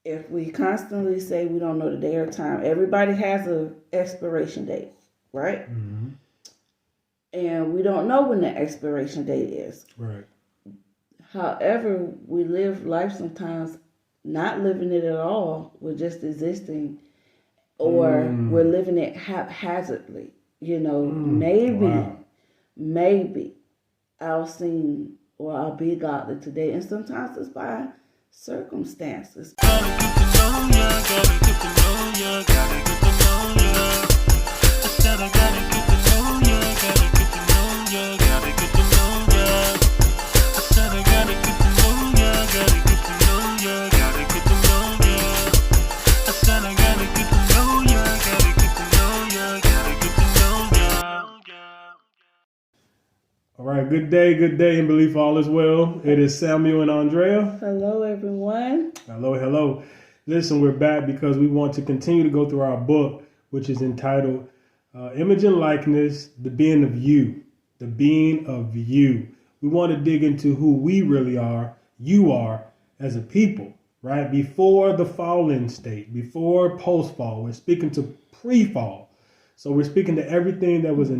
if we constantly say we don't know the day or time, everybody has a expiration date, right? Mm-hmm. And we don't know when the expiration date is. Right. However, we live life sometimes not living it at all. We're just existing, or we're living it haphazardly. Maybe I'll sing or I'll be godly today. And sometimes it's by circumstances. All right, good day, and belief all is well. It is Samuel and Aondrea. Hello, everyone. Hello. Listen, we're back because we want to continue to go through our book, which is entitled Image and Likeness, The Being of You. The Being of You. We want to dig into who we really are, you are, as a people, right? Before the fallen state, before post-fall. We're speaking to pre-fall. So we're speaking to everything that was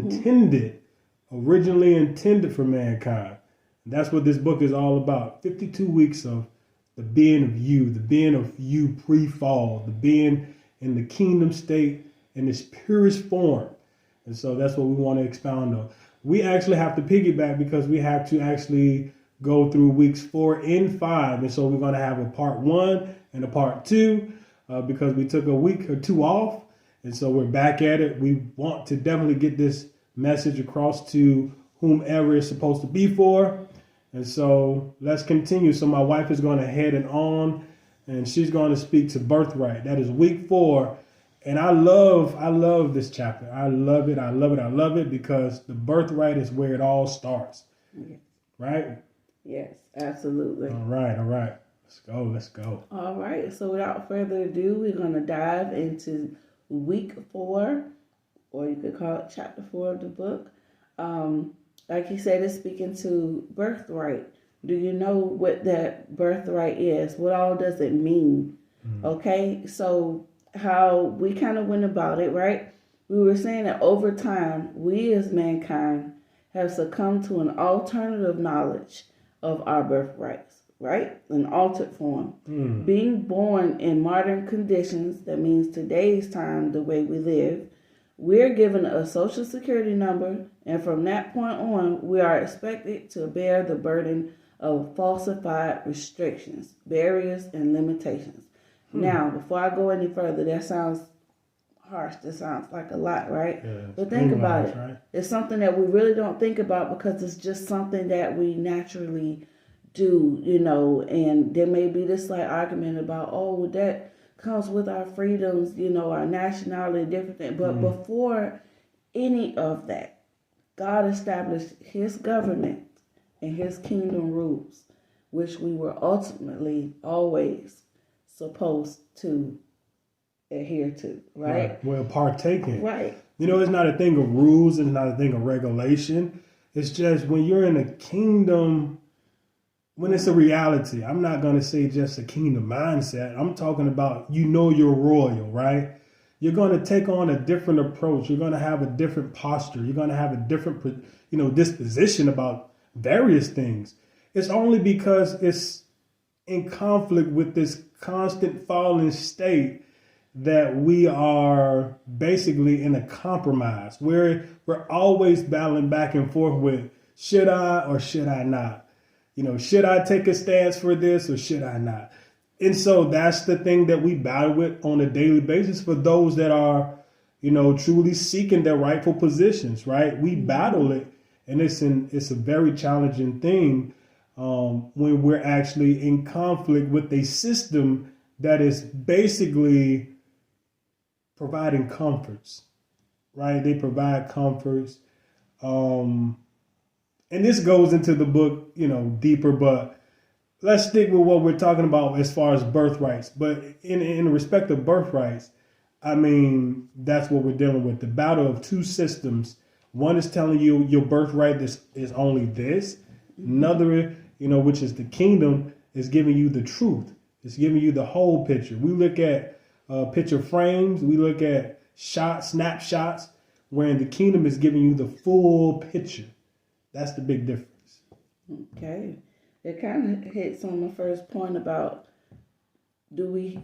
originally intended for mankind. And that's what this book is all about. 52 weeks of the being of you pre-fall, the being in the kingdom state in its purest form. And so that's what we want to expound on. We actually have to piggyback because we have to actually go through weeks 4 and 5. And so we're going to have a part 1 and a part 2 because we took a week or 2 off. And so we're back at it. We want to definitely get this message across to whomever it's supposed to be for. And so let's continue. So my wife is going to head on, and she's going to speak to Birthright. That is week 4. And I love this chapter. I love it because the birthright is where it all starts. Yes. Right? Yes, absolutely. All right. Let's go. All right. So without further ado, we're going to dive into week 4, or you could call it chapter 4 of the book. Like he said, it's speaking to birthright. Do you know what that birthright is? What all does it mean? Okay, so how we kind of went about it, right? We were saying that over time, we as mankind have succumbed to an alternative knowledge of our birthrights, right? An altered form. Being born in modern conditions, that means today's time, the way we live, we're given a social security number, and from that point on, we are expected to bear the burden of falsified restrictions, barriers, and limitations. Now, before I go any further, that sounds harsh. That sounds like a lot, right? Yeah, but think about it. Right? It's something that we really don't think about because it's just something that we naturally do, and there may be this slight argument about, that comes with our freedoms, our nationality, different things. But before any of that, God established his government and his kingdom rules, which we were ultimately always supposed to adhere to, right? Well, partake in. Right. It's not a thing of rules, it's not a thing of regulation. It's just when you're in a kingdom, when it's a reality. I'm not going to say just a kingdom mindset. I'm talking about, you're royal, right? You're going to take on a different approach. You're going to have a different posture. You're going to have a different, disposition about various things. It's only because it's in conflict with this constant fallen state that we are basically in a compromise where we're always battling back and forth with, should I or should I not? Should I take a stance for this or should I not? And so that's the thing that we battle with on a daily basis for those that are, truly seeking their rightful positions, right? We battle it, and it's a very challenging thing when we're actually in conflict with a system that is basically providing comforts, right? They provide comforts. And this goes into the book, deeper, but let's stick with what we're talking about as far as birthrights. But in respect of birthrights, that's what we're dealing with. The battle of two systems. One is telling you your birthright is only this. Another, which is the kingdom, is giving you the truth. It's giving you the whole picture. We look at picture frames. We look at shots, snapshots, wherein the kingdom is giving you the full picture. That's the big difference. Okay. It kind of hits on the first point about do we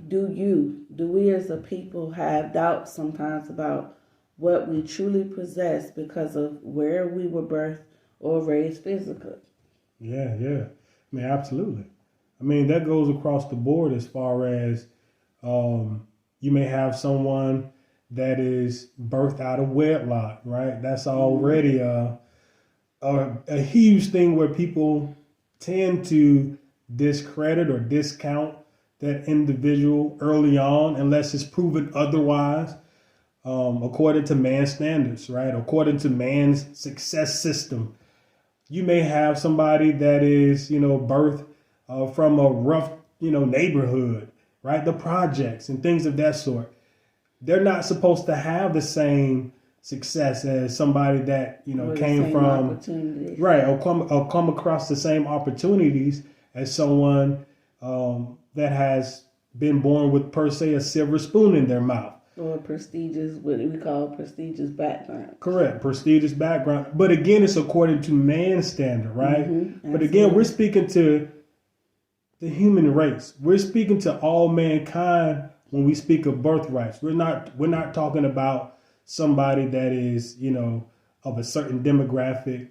as a people have doubts sometimes about what we truly possess because of where we were birthed or raised physically? Yeah. I mean, absolutely. I mean, that goes across the board as far as you may have someone that is birthed out of wedlock, right? That's already a huge thing where people tend to discredit or discount that individual early on unless it's proven otherwise, according to man's standards, right? According to man's success system. You may have somebody that is, birthed from a rough, neighborhood, right? The projects and things of that sort. They're not supposed to have the same success as somebody that, came from, right, or come across the same opportunities as someone that has been born with, per se, a silver spoon in their mouth. Or prestigious, what we call prestigious background. Correct, prestigious background. But again, it's according to man's standard, right? Mm-hmm, but again, we're speaking to the human race. We're speaking to all mankind when we speak of birthrights. We're not talking about somebody that is, of a certain demographic,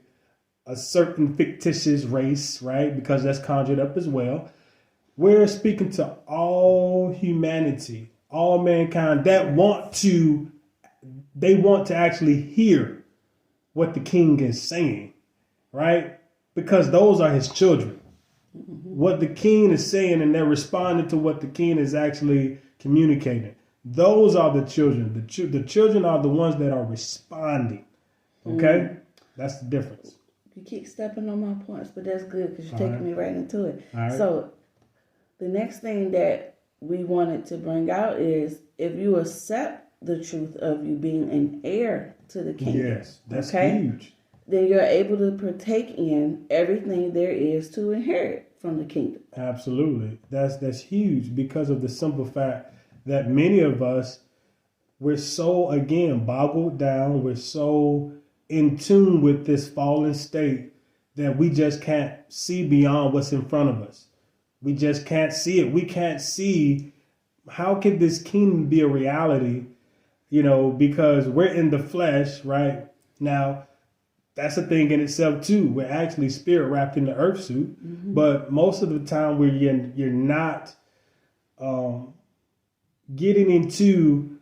a certain fictitious race, right? Because that's conjured up as well. We're speaking to all humanity, all mankind that want to actually hear what the king is saying, right? Because those are his children. Mm-hmm. What the king is saying, and they're responding to what the king is actually communicating. Those are the children. The children are the ones that are responding. Okay? That's the difference. You keep stepping on my points, but that's good because you're taking me right into it. All right. So the next thing that we wanted to bring out is if you accept the truth of you being an heir to the kingdom. Yes, that's huge. Then you're able to partake in everything there is to inherit from the kingdom. Absolutely. That's huge because of the simple fact that many of us, we're so, again, boggled down. We're so in tune with this fallen state that we just can't see beyond what's in front of us. We just can't see it. We can't see how can this kingdom be a reality, because we're in the flesh, right? Now, that's a thing in itself, too. We're actually spirit wrapped in the earth suit. Mm-hmm. But most of the time you're not getting into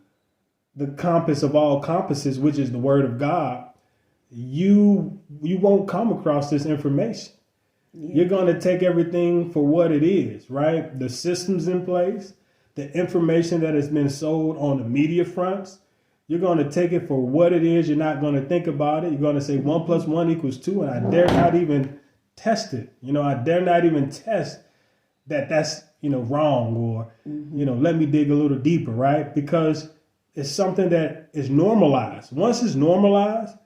the compass of all compasses, which is the word of God, you won't come across this information. Yeah. You're going to take everything for what it is, right? The systems in place, the information that has been sold on the media fronts, you're going to take it for what it is. You're not going to think about it. You're going to say 1 + 1 = 2, and I dare not even test it. I dare not even test that's, wrong, or, let me dig a little deeper, right? Because it's something that is normalized. Once it's normalized,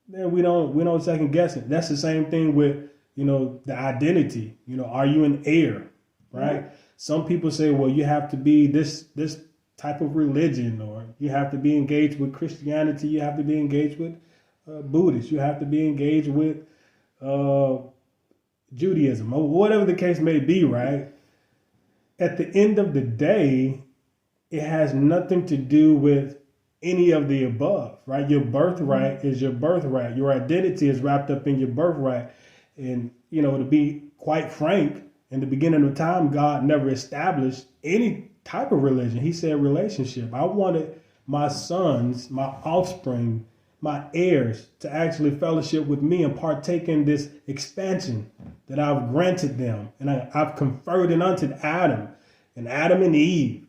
then we don't second guess it. That's the same thing with, the identity. Are you an heir, right? Mm-hmm. Some people say, well, you have to be this type of religion, or you have to be engaged with Christianity. You have to be engaged with Buddhist. You have to be engaged with Judaism, or whatever the case may be, right? At the end of the day, it has nothing to do with any of the above, right? Your birthright is your birthright. Your identity is wrapped up in your birthright. And, to be quite frank, in the beginning of time, God never established any type of religion. He said relationship. I wanted my sons, my offspring, my heirs to actually fellowship with me and partake in this expansion that I've granted them. And I've conferred it unto Adam and Eve.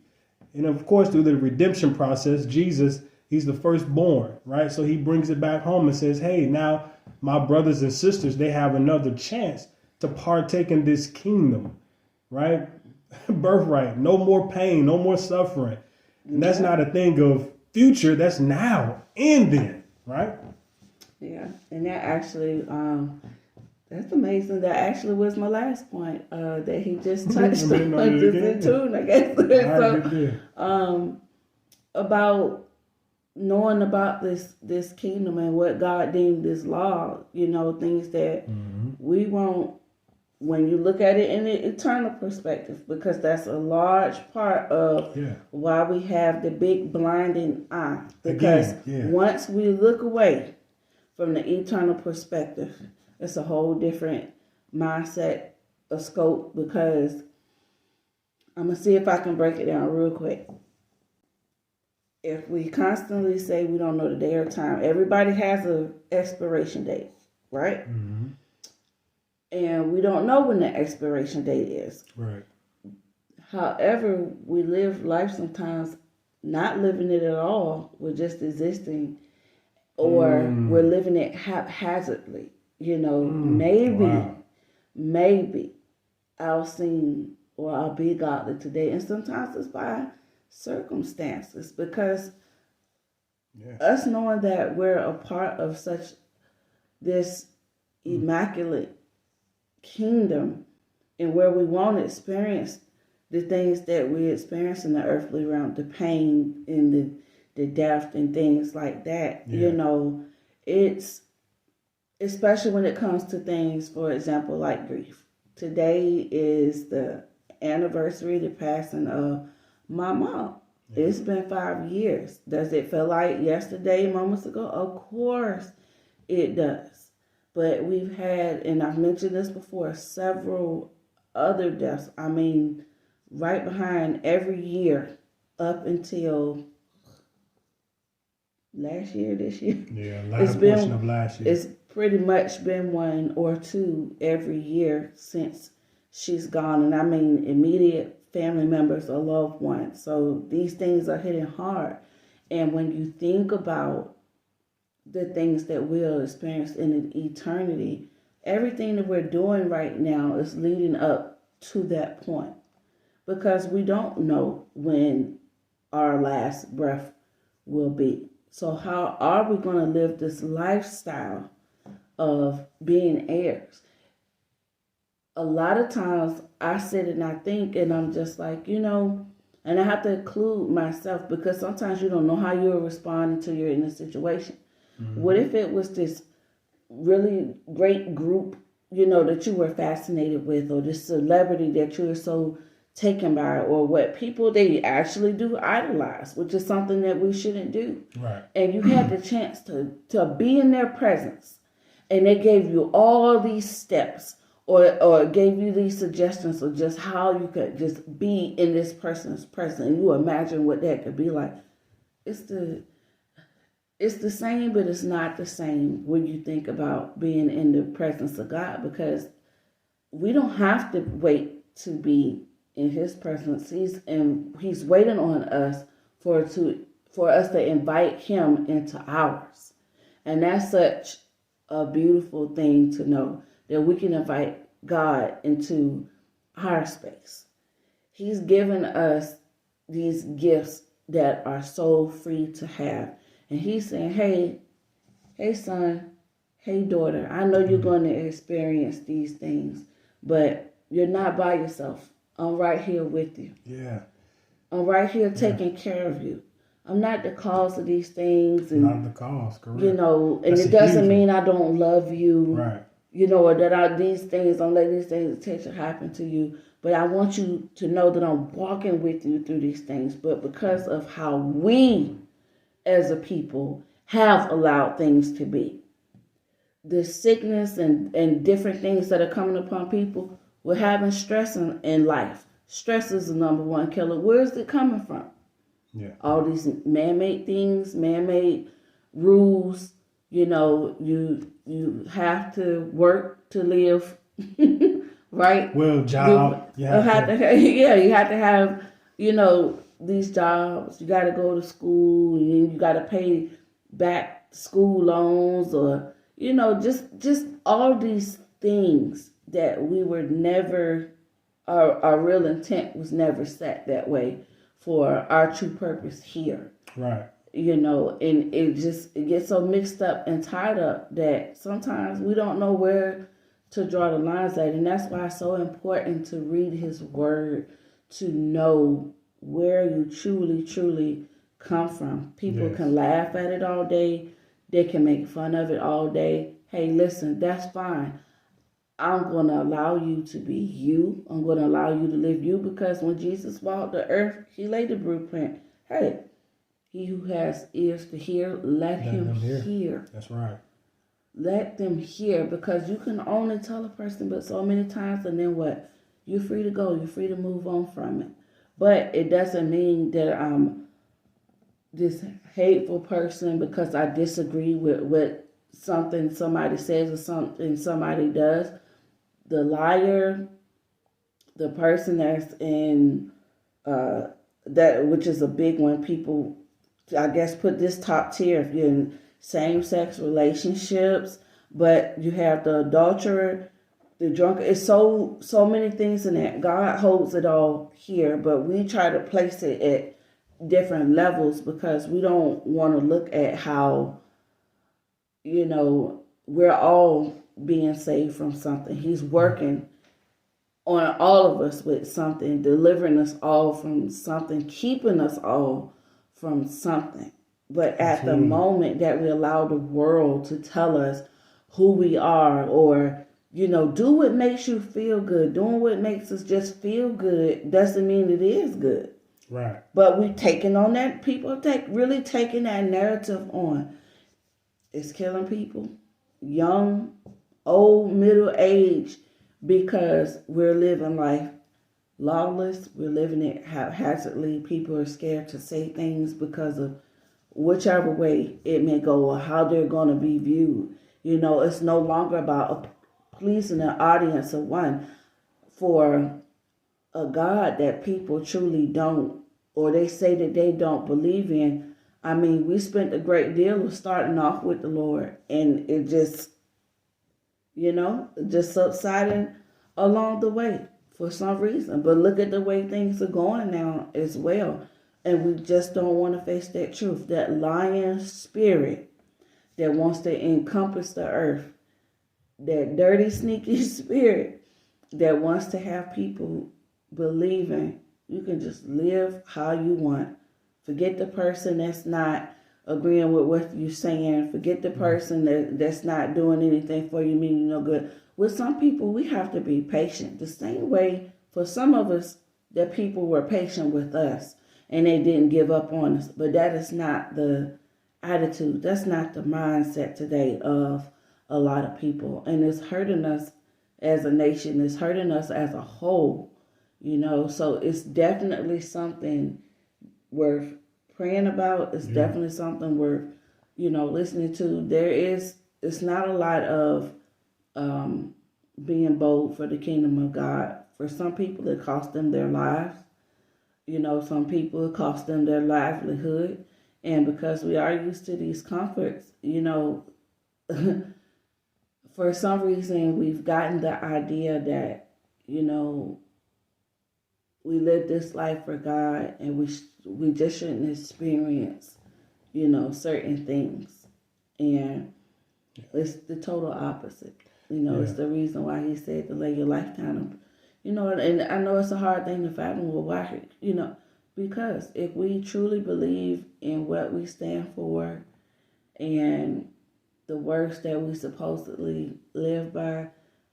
And of course, through the redemption process, Jesus, he's the firstborn, right? So he brings it back home and says, hey, now my brothers and sisters, they have another chance to partake in this kingdom, right? Birthright, no more pain, no more suffering. And that's not a thing of future, that's now and then, right? Yeah, and that actually That's amazing. That actually was my last point that he just touched on, just in tune, I guess. About knowing about this kingdom and what God deemed as law, things that we won't, when you look at it in the eternal perspective, because that's a large part of why we have the big blinding eye. Because once we look away from the eternal perspective, it's a whole different mindset, a scope, because I'm going to see if I can break it down real quick. If we constantly say we don't know the day or time, everybody has an expiration date, right? Mm-hmm. And we don't know when the expiration date is. Right. However, we live life sometimes not living it at all. We're just existing, or we're living it haphazardly. Maybe I'll sing or I'll be godly today. And sometimes it's by circumstances, because us knowing that we're a part of such this immaculate kingdom, and where we won't experience the things that we experience in the earthly realm, the pain and the death and things like that. It's especially when it comes to things, for example, like grief. Today is the anniversary, the passing of my mom. It's been 5 years. Does it feel like yesterday, moments ago? Of course it does. But we've had, and I've mentioned this before, several other deaths. I mean, right behind every year up until this year. Yeah, last portion of last year. It's pretty much been one or two every year since she's gone. And I mean immediate family members or loved ones. So these things are hitting hard. And when you think about the things that we'll experience in eternity, everything that we're doing right now is leading up to that point, because we don't know when our last breath will be. So how are we going to live this lifestyle of being heirs? A lot of times I sit and I think, and I'm just like, and I have to include myself, because sometimes you don't know how you'll respond until you're in a situation. Mm-hmm. What if it was this really great group, that you were fascinated with, or this celebrity that you were so taken by, or what people they actually do idolize, which is something that we shouldn't do. Right. And you had the chance to be in their presence, and they gave you all these steps, or gave you these suggestions of just how you could just be in this person's presence, and you imagine what that could be like. It's the same, but it's not the same when you think about being in the presence of God, because we don't have to wait to be in His presence. He's waiting on us for us to invite Him into ours. And that's such a beautiful thing to know, that we can invite God into our space. He's given us these gifts that are so free to have. And He's saying, hey son, hey daughter, I know you're going to experience these things, but you're not by yourself. I'm right here with you. Yeah. I'm right here taking care of you. I'm not the cause of these things. And, not the cause, correct. And it doesn't mean I don't love you. Right. Or that don't let these things attention happen to you. But I want you to know that I'm walking with you through these things. But because of how we as a people have allowed things to be, the sickness and different things that are coming upon people, we're having stress in life. Stress is the number one killer. Where is it coming from? Yeah. All these man-made things, man-made rules. You have to work to live, right? Well, job. You have to have, these jobs. You got to go to school, and you got to pay back school loans, or, just all these things that we were never, our real intent was never set that way for our true purpose here. Right. And it gets so mixed up and tied up that sometimes we don't know where to draw the lines at. And that's why it's so important to read his word, to know where you truly, truly come from. People can laugh at it all day. They can make fun of it all day. Hey, listen, that's fine. I'm going to allow you to be you. I'm going to allow you to live you, because when Jesus walked the earth, he laid the blueprint. Hey, he who has ears to hear, let him hear. That's right. Let them hear, because you can only tell a person but so many times, and then what? You're free to go. You're free to move on from it. But it doesn't mean that I'm this hateful person because I disagree with something somebody says or something somebody does. The liar, the person that's in that, which is a big one, people, I guess, put this top tier if you're in same-sex relationships, but you have the adulterer, the drunkard. It's so many things in that. God holds it all here, but we try to place it at different levels because we don't want to look at how, we're all being saved from something. He's working on all of us with something, delivering us all from something, keeping us all from something. But at the moment that we allow the world to tell us who we are, or, do what makes you feel good, doing what makes us just feel good, doesn't mean it is good. Right. But we've taken on that, people really taking that narrative on. It's killing people, young, old, middle age, because we're living life lawless. We're living it haphazardly. People are scared to say things because of whichever way it may go or how they're going to be viewed. It's no longer about pleasing an audience of one. For a God that people truly don't, or they say that they don't believe in. I mean, we spent a great deal of starting off with the Lord, and it just, just subsiding along the way for some reason. But look at the way things are going now as well. And we just don't want to face that truth, that lying spirit that wants to encompass the earth, that dirty, sneaky spirit that wants to have people believing you can just live how you want. Forget the person that's not agreeing with what you're saying. Forget the person that's not doing anything for you, meaning no good. With some people, we have to be patient. The same way for some of us that people were patient with us and they didn't give up on us. But that is not the attitude. That's not the mindset today of a lot of people. And it's hurting us as a nation. It's hurting us as a whole, So it's definitely something worth praying about. It's definitely something worth, listening to. It's not a lot of being bold for the kingdom of God. For some people, it cost them their lives. Some people, it cost them their livelihood. And because we are used to these comforts, for some reason, we've gotten the idea that, we live this life for God, and we just shouldn't experience, certain things. And it's the total opposite. It's the reason why he said to lay your life down. And I know it's a hard thing to fathom. Well, why? Because if we truly believe in what we stand for and the works that we supposedly live by,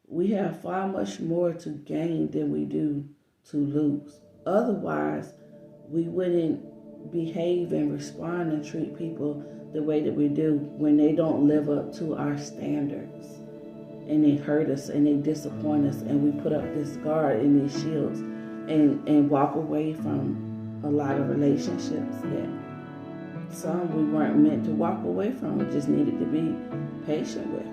we have far much more to gain than we do to lose. Otherwise, we wouldn't behave and respond and treat people the way that we do when they don't live up to our standards. And they hurt us and they disappoint us, and we put up this guard and these shields and walk away from a lot of relationships that some we weren't meant to walk away from. We just needed to be patient with,